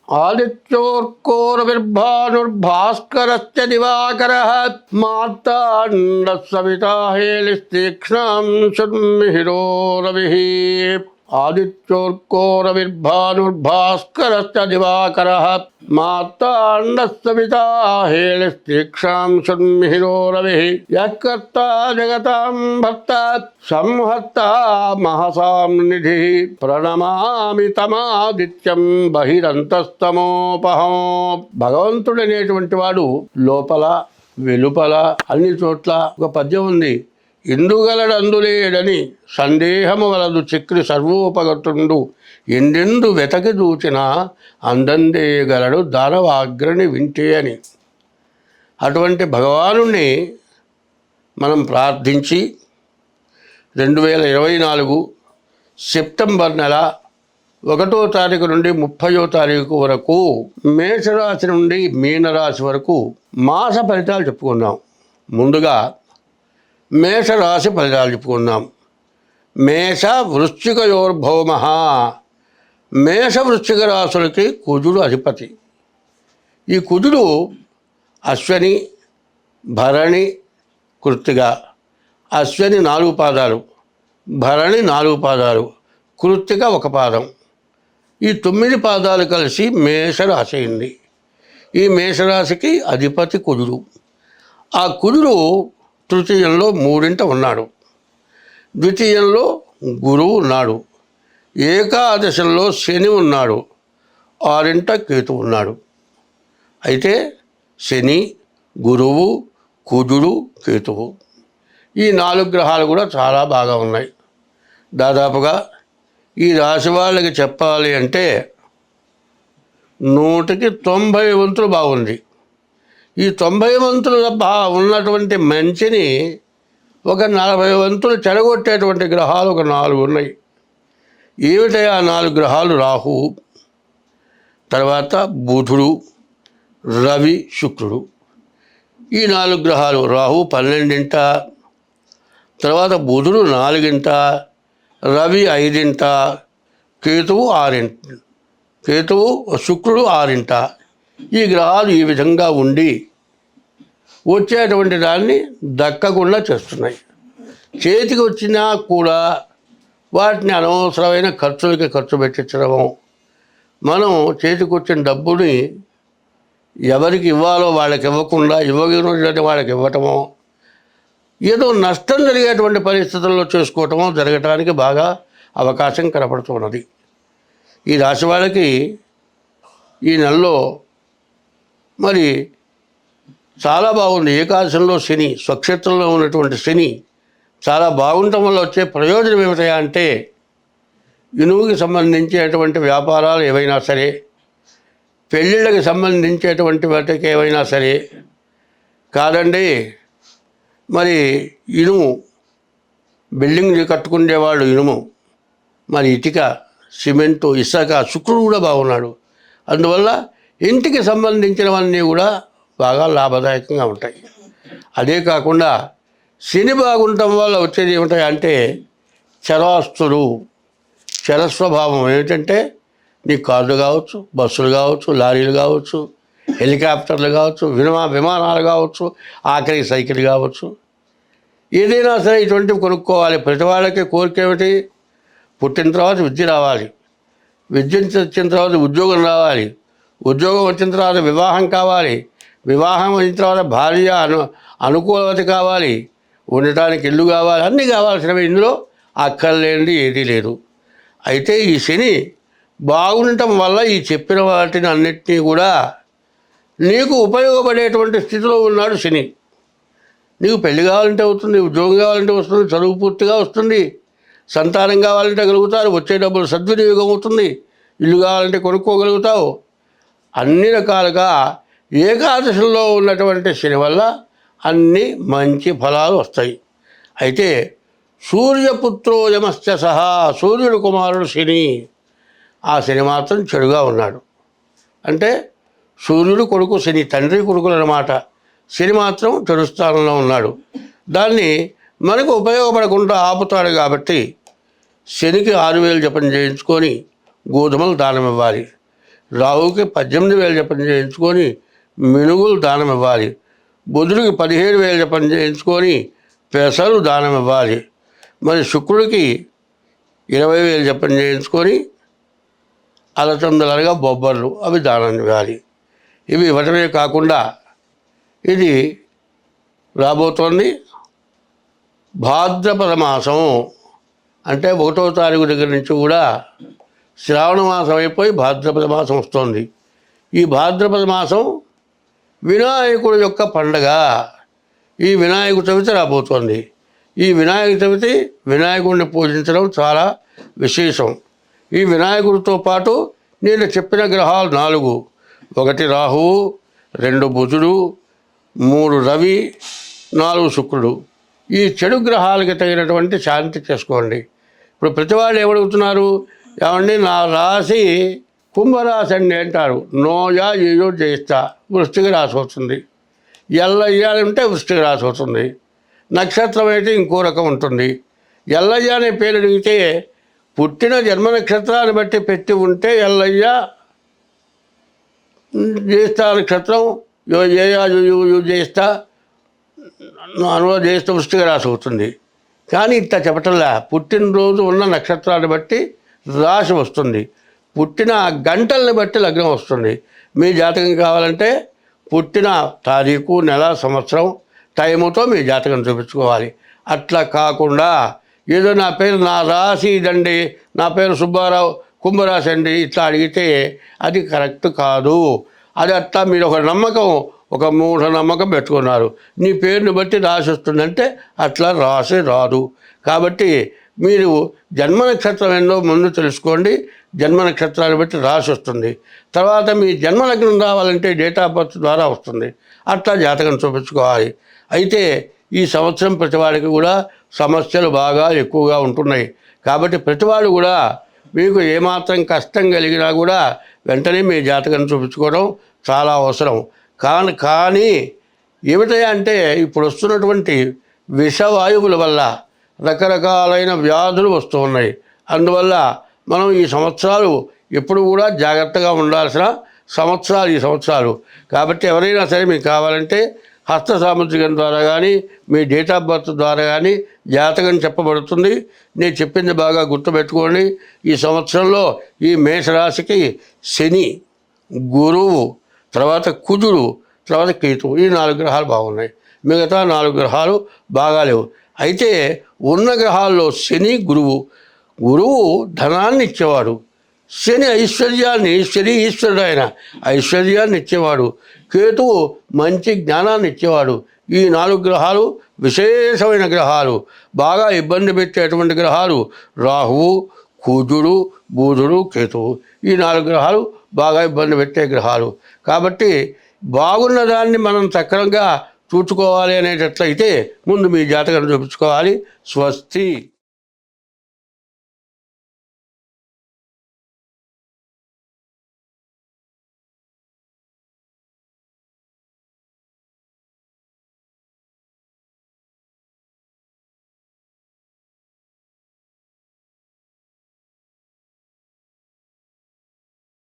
ఆదిత్యోర్కోరవిర్భానుర్భాస్కరశ్చ దివాకరః మార్తాండః సవితా హేళిస్తీక్ష్ణం శృణ్మిహిరో రవిః. ఆదిత్యోర్కోరవిర్భానుర్భాస్కరశ్చ దివాకరః మార్తాండః సవితా హేళిస్తీక్ష్ణం శృణ్మిహిరో రవిః. యః కర్తా జగతాం భర్తా సంహర్తా మహసాం నిధిః ప్రణమామి తమాదిత్యం బహిరంతస్తమోపహం. భగవంతుడనేటువంటి వాడు లోపల వెలుపల అన్ని చోట్ల. ఒక పద్యం ఉంది, ఇందుగలడందులేడని సందేహము వలదు చక్రి సర్వోపగతుండు ఎందెందు వెతకి దూచిన అందందేయగలడు దానవాగ్రని వింటే అని. అటువంటి భగవానుణ్ణి మనం ప్రార్థించి 2024 సెప్టెంబర్ నెల 1వ తారీఖు నుండి 30వ తారీఖు వరకు మేషరాశి నుండి మీనరాశి వరకు మాస ఫలితాలు చెప్పుకుందాం. ముందుగా మేషరాశి ఫలితాలు చెప్పుకుందాం. మేష వృశ్చికయోర్భౌమ. మేష వృశ్చిక రాశులకి కుజుడు అధిపతి. ఈ కుజుడు అశ్వని, భరణి, కృత్తిక. అశ్వని 4 పాదాలు, భరణి 4 పాదాలు, కృత్తిక 1 పాదం. ఈ 9 పాదాలు కలిసి మేషరాశి అయింది. ఈ మేషరాశికి అధిపతి కుజుడు. ఆ కుజుడు తృతీయంలో 3 ఉన్నాడు, ద్వితీయంలో గురువు ఉన్నాడు, ఏకాదశంలో శని ఉన్నాడు, 6 కేతు ఉన్నాడు. అయితే శని, గురువు, కుజుడు, కేతువు ఈ 4 గ్రహాలు కూడా చాలా బాగా ఉన్నాయి. దాదాపుగా ఈ రాశి వాళ్ళకి చెప్పాలి అంటే 100కి 90 వంతులు బాగుంది. ఈ 90 వంతులు ఉన్నటువంటి మంచిని ఒక 40 వంతులు చెడగొట్టేటువంటి గ్రహాలు ఒక 4 ఉన్నాయి. ఏమిటా ఆ 4 గ్రహాలు? రాహు, తర్వాత బుధుడు, రవి, శుక్రుడు. ఈ 4 గ్రహాలు. రాహు 12, తర్వాత బుధుడు 4, రవి 5, కేతువు 6, శుక్రుడు 6. ఈ గ్రహాలు ఈ విధంగా ఉండి వచ్చేటువంటి దాన్ని దక్కకుండా చేస్తున్నాయి. చేతికి వచ్చినా కూడా వాటిని అనవసరమైన ఖర్చులకి ఖర్చు పెట్టించడము, మనం చేతికి వచ్చిన డబ్బుని ఎవరికి ఇవ్వాలో వాళ్ళకి ఇవ్వకుండా ఇవ్వగిన వాళ్ళకి ఇవ్వటమో, ఏదో నష్టం జరిగేటువంటి పరిస్థితుల్లో చేసుకోవటమో జరగటానికి బాగా అవకాశం కనపడుతున్నది. ఈ రాశి వాళ్ళకి ఈ నెలలో మరి చాలా బాగుంది. ఏకాదశంలో శని, స్వక్షేత్రంలో ఉన్నటువంటి శని చాలా బాగుండటం వల్ల వచ్చే ప్రయోజనం ఏమిటా అంటే, ఇనుముకి సంబంధించేటువంటి వ్యాపారాలు ఏవైనా సరే, పెళ్ళిళ్ళకి సంబంధించేటువంటి వాటికి ఏవైనా సరే కాదండి, మరి ఇనుము బిల్డింగ్ కట్టుకునేవాళ్ళు ఇనుము, మరి ఇటుక, సిమెంటు, ఇసుక, శుక్రుడు కూడా బాగున్నాడు. అందువల్ల ఇంటికి సంబంధించినవన్నీ కూడా బాగా లాభదాయకంగా ఉంటాయి. అదే కాకుండా శని బాగుండటం వల్ల వచ్చేది ఏమిటంటే చరాస్తులు, చరస్వభావం. ఏమిటంటే నీ కార్లు కావచ్చు, బస్సులు కావచ్చు, లారీలు కావచ్చు, హెలికాప్టర్లు కావచ్చు, విమానాలు కావచ్చు, ఆఖరి సైకిల్ కావచ్చు, ఏదైనా సరే ఇటువంటివి కొనుక్కోవాలి. ప్రతి వాళ్ళకి కోరిక ఏమిటి? పుట్టిన తర్వాత విద్య రావాలి, విద్య వచ్చిన తర్వాత ఉద్యోగం రావాలి, ఉద్యోగం వచ్చిన తర్వాత వివాహం కావాలి, వివాహం వచ్చిన తర్వాత భార్య అనుకూలవతి కావాలి, ఉండటానికి ఇల్లు కావాలి, అన్నీ కావాల్సినవి. ఇందులో అక్కర్లేనిది ఏదీ లేదు. అయితే ఈ శని బాగుండటం వల్ల ఈ చెప్పిన వాటిని అన్నిటినీ కూడా నీకు ఉపయోగపడేటువంటి స్థితిలో ఉన్నాడు శని. నీకు పెళ్లి కావాలంటే అవుతుంది, ఉద్యోగం కావాలంటే వస్తుంది, చదువు పూర్తిగా వస్తుంది, సంతానం కావాలంటే కలుగుతారు, వచ్చే డబ్బులు సద్వినియోగం అవుతుంది, ఇల్లు కావాలంటే కొనుక్కోగలుగుతావు. అన్ని రకాలుగా ఏకాదశంలో ఉన్నటువంటి శని వల్ల అన్ని మంచి ఫలాలు వస్తాయి. అయితే సూర్యపుత్రో యమశ్చ సహా, సూర్యుడు కుమారుడు శని, ఆ శని మాత్రం చెడుగా ఉన్నాడు. అంటే సూర్యుడు కొడుకు శని, తండ్రి కొడుకులు అన్నమాట. శని మాత్రం చెడు స్థానంలో ఉన్నాడు. దాన్ని మనకు ఉపయోగపడకుండా ఆపుతాడు. కాబట్టి శనికి 6000 జపం చేయించుకొని గోధుమలు దానం ఇవ్వాలి. రాహుకి 18,000 జపం చేయించుకొని మినుగులు దానం ఇవ్వాలి. బుధుడికి 17,000 జపం చేయించుకొని పెసలు దానం ఇవ్వాలి. మరి శుక్రుడికి 20,000 జపం చేయించుకొని అలచందలగా బొబ్బర్లు అవి దానం ఇవ్వాలి. ఇవి ఇవ్వటమే కాకుండా ఇది రాబోతోంది భాద్రపద మాసం, అంటే 1వ తారీఖు దగ్గర నుంచి కూడా శ్రావణ మాసం అయిపోయి భాద్రపద మాసం వస్తుంది. ఈ భాద్రపద మాసం వినాయకుడి యొక్క పండగ. ఈ వినాయక చవితి రాబోతోంది. ఈ వినాయక చవితి వినాయకుడిని పూజించడం చాలా విశేషం. ఈ వినాయకుడితో పాటు నేను చెప్పిన గ్రహాలు 4: 1 రాహువు, 2 బుధుడు, 3 రవి, 4 శుక్రుడు. ఈ చెడు గ్రహాలకి తగినటువంటి శాంతి చేసుకోండి. ఇప్పుడు ప్రతివాళ్ళు ఏమడుగుతున్నారు, ఏమండి నా రాశి కుంభరాశి అండి అంటారు. నోయా ఏయో చేస్తా, వృశ్చిక రాశి వస్తుంది. ఎల్లయ్య అంటే వృశ్చిక రాశి వస్తుంది. నక్షత్రం అయితే ఇంకో రకం ఉంటుంది. ఎల్లయ్య అనే పేరు అడిగితే పుట్టిన జన్మ నక్షత్రాన్ని బట్టి పెట్టి ఉంటే ఎల్లయ్య, జ్యేష్ఠ నక్షత్రం జ్యేష్ఠ అనువాదం చేస్తే వృశ్చిక రాశి అవుతుంది. కానీ ఇట్లా చెప్పటంలా, పుట్టినరోజు ఉన్న నక్షత్రాన్ని బట్టి రాశి వస్తుంది. పుట్టిన గంటల్ని బట్టి లగ్నం వస్తుంది. మీ జాతకం కావాలంటే పుట్టిన తారీఖు, నెల, సంవత్సరం, టైముతో మీ జాతకం చూపించుకోవాలి. అట్లా కాకుండా ఏదో నా రాశి ఇదండి, నా పేరు సుబ్బారావు, కుంభరాశి అండి ఇట్లా అడిగితే అది కరెక్ట్ కాదు. అది అట్లా మీరు ఒక నమ్మకం, ఒక మూఢనమ్మకం పెట్టుకున్నారు. నీ పేరుని బట్టి రాసి వస్తుందంటే అట్లా రాసి రాదు. కాబట్టి మీరు జన్మ నక్షత్రం ఏందో ముందు తెలుసుకోండి. జన్మ నక్షత్రాన్ని బట్టి రాసి వస్తుంది. తర్వాత మీ జన్మలగ్నం రావాలంటే డేట్ ఆఫ్ బర్త్ ద్వారా వస్తుంది. అట్లా జాతకం చూపించుకోవాలి. అయితే ఈ సంవత్సరం ప్రతివాడికి కూడా సమస్యలు బాగా ఎక్కువగా ఉంటున్నాయి. కాబట్టి ప్రతివాడు కూడా మీకు ఏమాత్రం కష్టం కలిగినా కూడా వెంటనే మీ జాతకం చూపించుకోవడం చాలా అవసరం. కానీ ఏమిటంటే అంటే ఇప్పుడు వస్తున్నటువంటి విషవాయువుల వల్ల రకరకాలైన వ్యాధులు వస్తూ ఉన్నాయి. అందువల్ల మనం ఈ సంవత్సరాలు ఎప్పుడు కూడా జాగ్రత్తగా ఉండాల్సిన సంవత్సరాలు ఈ సంవత్సరాలు. కాబట్టి ఎవరైనా సరే మీకు కావాలంటే హస్త సాముద్రికం ద్వారా కానీ మీ డేట్ ఆఫ్ బర్త్ ద్వారా కానీ జాతకం చెప్పబడుతుంది. నేను చెప్పింది బాగా గుర్తుపెట్టుకోండి. ఈ సంవత్సరంలో ఈ మేషరాశికి శని, గురువు, తర్వాత కుజుడు, తర్వాత కేతువు, ఈ 4 గ్రహాలు బాగున్నాయి. మిగతా 4 గ్రహాలు బాగాలేవు. అయితే ఉన్న గ్రహాల్లో శని, గురువు ధనాన్ని ఇచ్చేవాడు. శని ఐశ్వర్యాన్ని, శని ఈశ్వరుడు, ఆయన ఐశ్వర్యాన్ని ఇచ్చేవాడు. కేతువు మంచి జ్ఞానాన్ని ఇచ్చేవాడు. ఈ 4 గ్రహాలు విశేషమైన గ్రహాలు. బాగా ఇబ్బంది పెట్టేటువంటి గ్రహాలు రాహువు, కుజుడు, బుధుడు, కేతువు. ఈ 4 గ్రహాలు బాగా ఇబ్బంది పెట్టే గ్రహాలు. కాబట్టి బాగున్న దాన్ని మనం సక్రమంగా చూసుకోవాలి అనేటట్లయితే ముందు మీ జాతకం చూపించుకోవాలి. స్వస్తి.